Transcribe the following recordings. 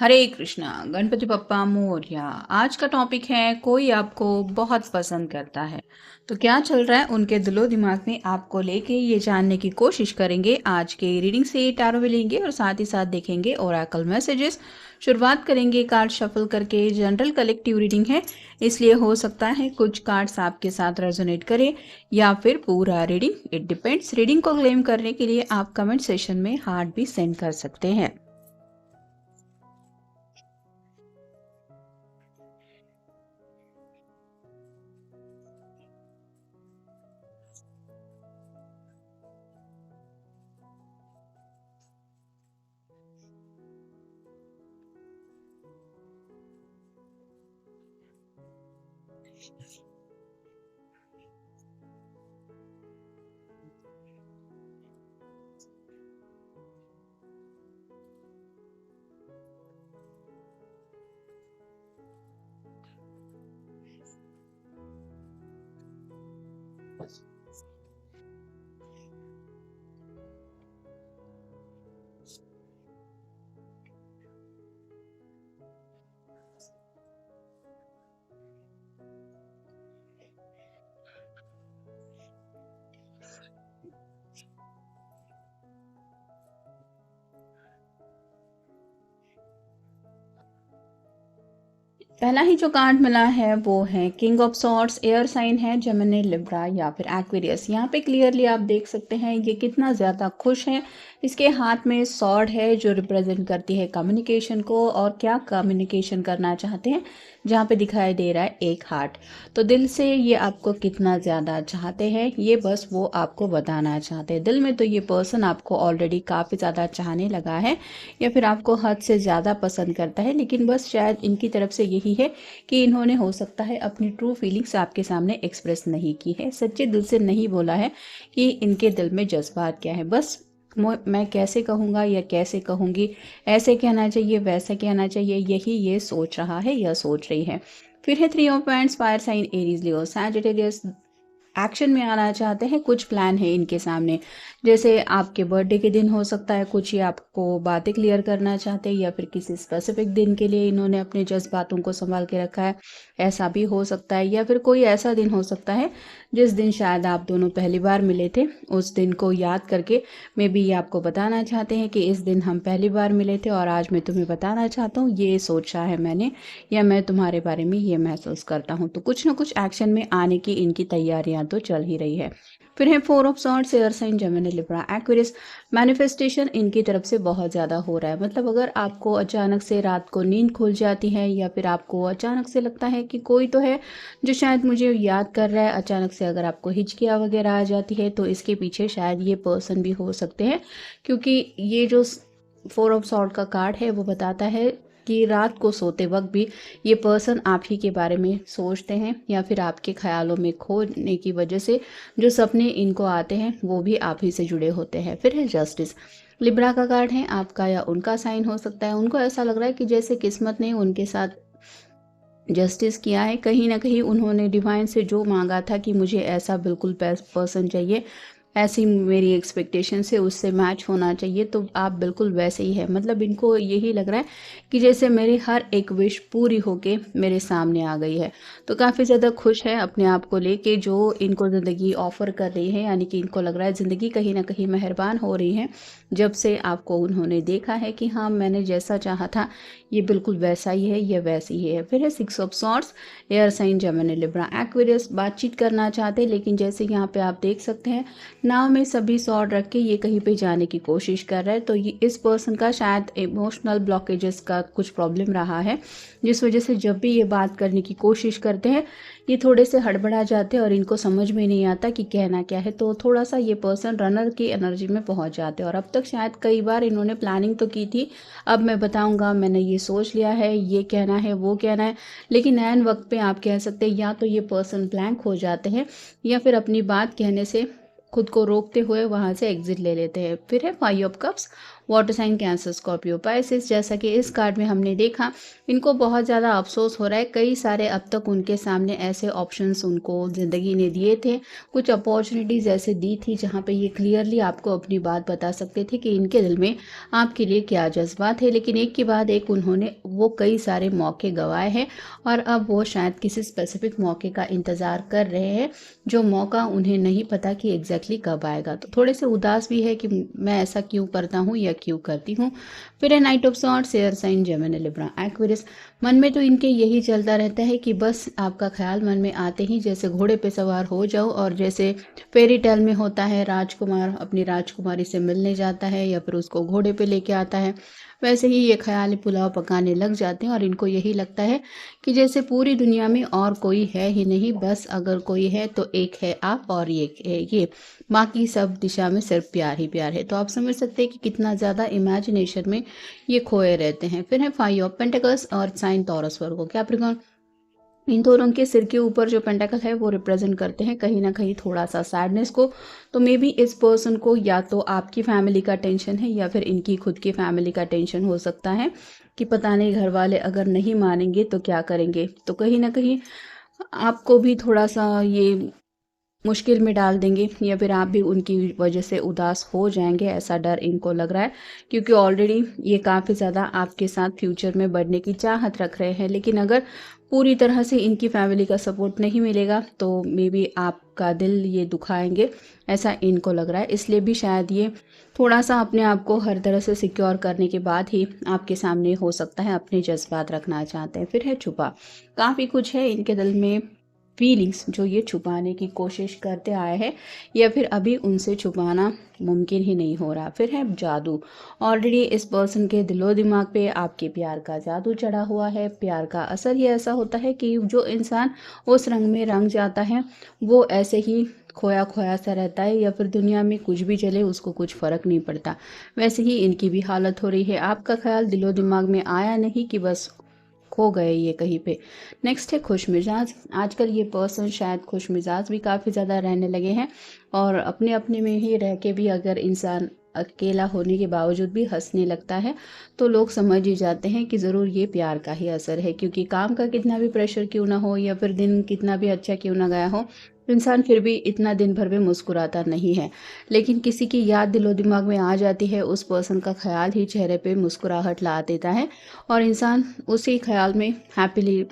हरे कृष्णा गणपति बप्पा मोरया। आज का टॉपिक है कोई आपको बहुत पसंद करता है तो क्या चल रहा है उनके दिलो दिमाग में आपको लेके ये जानने की कोशिश करेंगे। आज के रीडिंग से टैरो भी लेंगे और साथ ही साथ देखेंगे ओरेकल मैसेजेस। शुरुआत करेंगे कार्ड शफल करके। जनरल कलेक्टिव रीडिंग है इसलिए हो सकता है कुछ कार्ड्स आपके साथ रेजोनेट करें या फिर पूरा रीडिंग, इट डिपेंड्स। रीडिंग को क्लेम करने के लिए आप कमेंट सेशन में हार्ट भी सेंड कर सकते हैं। पहला ही जो कार्ड मिला है वो है king of swords. Air sign है, जेमिनी, लिब्रा या फिर एक्वेरियस। यहाँ पे क्लियरली आप देख सकते हैं ये कितना ज़्यादा खुश है। इसके हाथ में सॉर्ड है जो रिप्रेजेंट करती है कम्युनिकेशन को, और क्या कम्युनिकेशन करना चाहते हैं। जहाँ पे दिखाई दे रहा है एक हार्ट, तो दिल से ये आपको कितना ज़्यादा चाहते हैं ये बस वो आपको बताना चाहते हैं। दिल में तो ये पर्सन आपको ऑलरेडी काफ़ी ज़्यादा चाहने लगा है या फिर आपको हद से ज़्यादा पसंद करता है, लेकिन बस शायद इनकी तरफ से यही है कि इन्होंने हो सकता है अपनी ट्रू फीलिंग्स आपके सामने एक्सप्रेस नहीं की है, सच्चे दिल से नहीं बोला है कि इनके दिल में जज्बात क्या है। बस मैं कैसे कहूँगा या कैसे कहूँगी, ऐसे कहना चाहिए वैसे कहना चाहिए, यही ये सोच रहा है या सोच रही है। फिर है three of pants, fire sign Aries, Leo, Sagittarius. Action में आना चाहते हैं, कुछ प्लान है इनके सामने। जैसे आपके बर्थडे के दिन हो सकता है कुछ, ये आपको बातें क्लियर करना चाहते हैं या फिर किसी स्पेसिफिक दिन के लिए इन्होंने अपने जज्बातों को संभाल के रखा है, ऐसा भी हो सकता है। या फिर कोई ऐसा दिन हो सकता है जिस दिन शायद आप दोनों पहली बार मिले थे, उस दिन को याद करके मे बी ये आपको बताना चाहते हैं कि इस दिन हम पहली बार मिले थे और आज मैं तुम्हें बताना चाहता हूँ ये सोचा है मैंने, या मैं तुम्हारे बारे में ये महसूस करता हूँ। तो कुछ ना कुछ एक्शन में आने की इनकी तैयारियां तो चल ही रही है। फिर है four of swords, air sign, Gemini, Libra, Aquarius. Manifestation इनकी तरफ से बहुत ज़्यादा हो रहा है। मतलब अगर आपको अचानक से रात को नींद खुल जाती है या फिर आपको अचानक से लगता है कि कोई तो है जो शायद मुझे याद कर रहा है, अचानक से अगर आपको हिचकियाँ वगैरह आ जाती है तो इसके पीछे शायद ये पर्सन भी हो सकते हैं। क्योंकि ये जो फोर ऑफ सॉर्ड का कार्ड है वो बताता है कि रात को सोते वक्त भी ये पर्सन आप ही के बारे में सोचते हैं या फिर आपके ख्यालों में खोने की वजह से जो सपने इनको आते हैं वो भी आप ही से जुड़े होते हैं। फिर है जस्टिस। लिब्रा का कार्ड है, आपका या उनका साइन हो सकता है। उनको ऐसा लग रहा है कि जैसे किस्मत ने उनके साथ जस्टिस किया है, कहीं ना कहीं उन्होंने डिवाइन से जो मांगा था कि मुझे ऐसा बिल्कुल पर्सन चाहिए, ऐसी मेरी एक्सपेक्टेशन से उससे मैच होना चाहिए, तो आप बिल्कुल वैसे ही है। मतलब इनको यही लग रहा है कि जैसे मेरी हर एक विश पूरी होके मेरे सामने आ गई है। तो काफ़ी ज़्यादा खुश है अपने आप को लेके जो इनको ज़िंदगी ऑफ़र कर रही है, यानी कि इनको लग रहा है ज़िंदगी कहीं ना कहीं मेहरबान हो रही है जब से आपको उन्होंने देखा है कि हाँ मैंने जैसा चाहा था ये बिल्कुल वैसा ही है, ये वैसी ही है। फिर है six of swords, air sign, Gemini, Libra, Aquarius. बातचीत करना चाहते हैं, लेकिन जैसे यहाँ पे आप देख सकते हैं नाव में सभी सॉर्ड रख के ये कहीं पे जाने की कोशिश कर रहा है। तो ये इस पर्सन का शायद इमोशनल ब्लॉकेजेस का कुछ प्रॉब्लम रहा है, जिस वजह से जब भी ये बात करने की कोशिश करते हैं ये थोड़े से हड़बड़ा जाते हैं और इनको समझ में नहीं आता कि कहना क्या है। तो थोड़ा सा ये पर्सन रनर की एनर्जी में पहुंच जाते हैं। और अब तक शायद कई बार इन्होंने प्लानिंग तो की थी, अब मैं बताऊंगा, मैंने ये सोच लिया है, ये कहना है वो कहना है, लेकिन ऐन वक्त पे आप कह सकते हैं या तो ये पर्सन ब्लैंक हो जाते हैं या फिर अपनी बात कहने से खुद को रोकते हुए वहाँ से एग्जिट ले लेते हैं। फिर है five of cups, water sign Cancer, Scorpio, Pisces. जैसा कि इस कार्ड में हमने देखा, इनको बहुत ज़्यादा अफसोस हो रहा है। कई सारे अब तक उनके सामने ऐसे ऑप्शंस उनको ज़िंदगी ने दिए थे, कुछ अपॉर्चुनिटीज़ ऐसे दी थी जहाँ पे ये क्लियरली आपको अपनी बात बता सकते थे कि इनके दिल में आपके लिए क्या जज़्बात है। लेकिन एक के बाद एक उन्होंने वो कई सारे मौके गँवाए हैं और अब वो शायद किसी स्पेसिफ़िक मौके का इंतज़ार कर रहे हैं, जो मौका उन्हें नहीं पता कि एग्ज़ैक्टली कब आएगा। तो थोड़े से उदास भी है कि मैं ऐसा क्यों करता हूँ या क्यों करती हूँ। फिर है knight of swords, air sign, Gemini, Libra, Aquarius. मन में तो इनके यही चलता रहता है कि बस आपका ख्याल मन में आते ही जैसे घोड़े पे सवार हो जाओ, और जैसे फेरी टेल में होता है, राजकुमार अपनी राजकुमारी से मिलने जाता है या फिर उसको घोड़े पे लेके आता है, वैसे ही ये ख्याली पुलाव पकाने लग जाते हैं। और इनको यही लगता है कि जैसे पूरी दुनिया में और कोई है ही नहीं, बस अगर कोई है तो एक है आप और एक है ये, बाकी सब दिशा में सिर्फ प्यार ही प्यार है। तो आप समझ सकते हैं कि कितना ज़्यादा इमेजिनेशन में ये खोए रहते हैं। फिर है फाइव ऑफ पेंटिकल्स और साइन टॉरस, वर्गो, कैप्रिकॉर्न। इन दोनों के सिर के ऊपर जो पेंटाकल है वो रिप्रेजेंट करते हैं कहीं ना कहीं थोड़ा सा सैडनेस को। तो मे बी इस पर्सन को या तो आपकी फैमिली का टेंशन है या फिर इनकी खुद की फैमिली का टेंशन हो सकता है कि पता नहीं घर वाले अगर नहीं मानेंगे तो क्या करेंगे। तो कहीं ना कहीं आपको भी थोड़ा सा ये मुश्किल में डाल देंगे या फिर आप भी उनकी वजह से उदास हो जाएंगे, ऐसा डर इनको लग रहा है। क्योंकि ऑलरेडी ये काफ़ी ज़्यादा आपके साथ फ्यूचर में बढ़ने की चाहत रख रहे हैं, लेकिन अगर पूरी तरह से इनकी फैमिली का सपोर्ट नहीं मिलेगा तो मे बी आपका दिल ये दुखाएंगे, ऐसा इनको लग रहा है। इसलिए भी शायद ये थोड़ा सा अपने आप को हर तरह से सिक्योर करने के बाद ही आपके सामने हो सकता है अपने जज्बात रखना चाहते हैं। फिर है छुपा, काफ़ी कुछ है इनके दिल में फीलिंग्स जो ये छुपाने की कोशिश करते आए हैं या फिर अभी उनसे छुपाना मुमकिन ही नहीं हो रहा। फिर है जादू, ऑलरेडी इस पर्सन के दिलो दिमाग पे आपके प्यार का जादू चढ़ा हुआ है। प्यार का असर ही ऐसा होता है कि जो इंसान उस रंग में रंग जाता है वो ऐसे ही खोया खोया सा रहता है, या फिर दुनिया में कुछ भी चले उसको कुछ फ़र्क नहीं पड़ता। वैसे ही इनकी भी हालत हो रही है, आपका ख्याल दिलो दिमाग में आया नहीं कि बस खो गए ये कहीं पे। नेक्स्ट है खुश मिजाज, आजकल ये पर्सन शायद खुश मिजाज भी काफ़ी ज़्यादा रहने लगे हैं, और अपने अपने में ही रह के भी अगर इंसान अकेला होने के बावजूद भी हंसने लगता है तो लोग समझ ही जाते हैं कि ज़रूर ये प्यार का ही असर है। क्योंकि काम का कितना भी प्रेशर क्यों ना हो या फिर दिन कितना भी अच्छा क्यों ना गया हो, इंसान फिर भी इतना दिन भर में मुस्कुराता नहीं है। लेकिन किसी की याद दिलो दिमाग में आ जाती है, उस पर्सन का ख्याल ही चेहरे पे मुस्कुराहट ला देता है और इंसान उसी ख्याल में हैप्पीली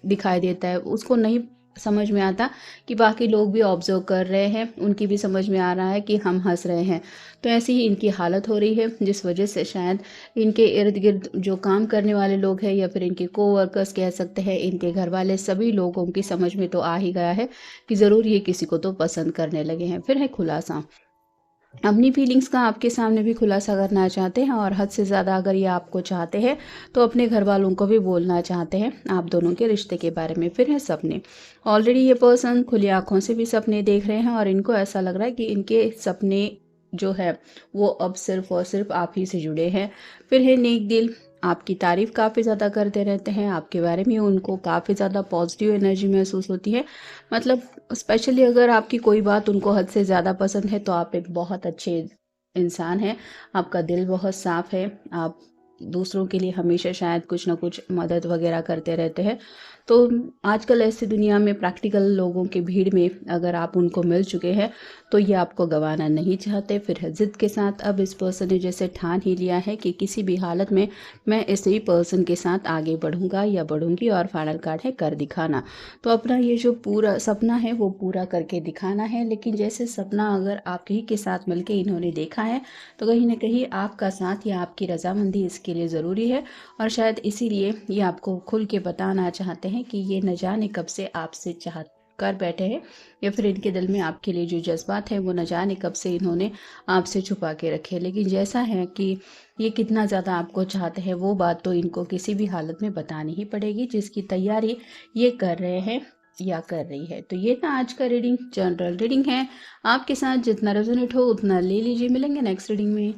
दिखाई देता है। उसको नहीं समझ में आता कि बाकी लोग भी ऑब्जर्व कर रहे हैं, उनकी भी समझ में आ रहा है कि हम हंस रहे हैं। तो ऐसी ही इनकी हालत हो रही है, जिस वजह से शायद इनके इर्द गिर्द जो काम करने वाले लोग हैं या फिर इनके कोवर्कर्स कह सकते हैं, इनके घर वाले, सभी लोगों की समझ में तो आ ही गया है कि ज़रूर ये किसी को तो पसंद करने लगे हैं। फिर है खुलासा, अपनी फीलिंग्स का आपके सामने भी खुलासा करना चाहते हैं और हद से ज़्यादा अगर ये आपको चाहते हैं तो अपने घर वालों को भी बोलना चाहते हैं आप दोनों के रिश्ते के बारे में। फिर है सपने, ऑलरेडी ये पर्सन खुली आंखों से भी सपने देख रहे हैं और इनको ऐसा लग रहा है कि इनके सपने जो है वो अब सिर्फ और सिर्फ आप ही से जुड़े हैं। फिर है नेक दिल, आपकी तारीफ काफ़ी ज़्यादा करते रहते हैं, आपके बारे में उनको काफ़ी ज़्यादा पॉजिटिव एनर्जी महसूस होती है। मतलब स्पेशली अगर आपकी कोई बात उनको हद से ज़्यादा पसंद है तो आप एक बहुत अच्छे इंसान हैं, आपका दिल बहुत साफ़ है, आप दूसरों के लिए हमेशा शायद कुछ ना कुछ मदद वगैरह करते रहते हैं। तो आजकल ऐसी दुनिया में प्रैक्टिकल लोगों की भीड़ में अगर आप उनको मिल चुके हैं तो ये आपको गंवाना नहीं चाहते। फिर है ज़िद के साथ, अब इस पर्सन ने जैसे ठान ही लिया है कि किसी भी हालत में मैं इसी पर्सन के साथ आगे बढ़ूंगा या बढ़ूंगी, और फाइनल कार्ड है कर दिखाना। तो अपना ये जो पूरा सपना है वो पूरा करके दिखाना है। लेकिन जैसे सपना अगर आप ही के साथ मिलके इन्होंने देखा है तो कहीं ना कहीं आपका साथ या आपकी रजामंदी इसके लिए ज़रूरी है, और शायद इसीलिए ये आपको खुल के बताना चाहते हैं कि ये न जाने कब से आपसे चाह कर बैठे हैं, या फिर इनके दिल में आपके लिए जो जज्बात है वो न जाने कब से इन्होंने आपसे छुपा के रखे। लेकिन जैसा है कि ये कितना ज़्यादा आपको चाहते हैं वो बात तो इनको किसी भी हालत में बतानी ही पड़ेगी, जिसकी तैयारी ये कर रहे हैं या कर रही है। तो ये था आज का रीडिंग, जनरल रीडिंग है, आपके साथ जितना रेजोनेट हो उतना ले लीजिए। मिलेंगे नेक्स्ट रीडिंग में।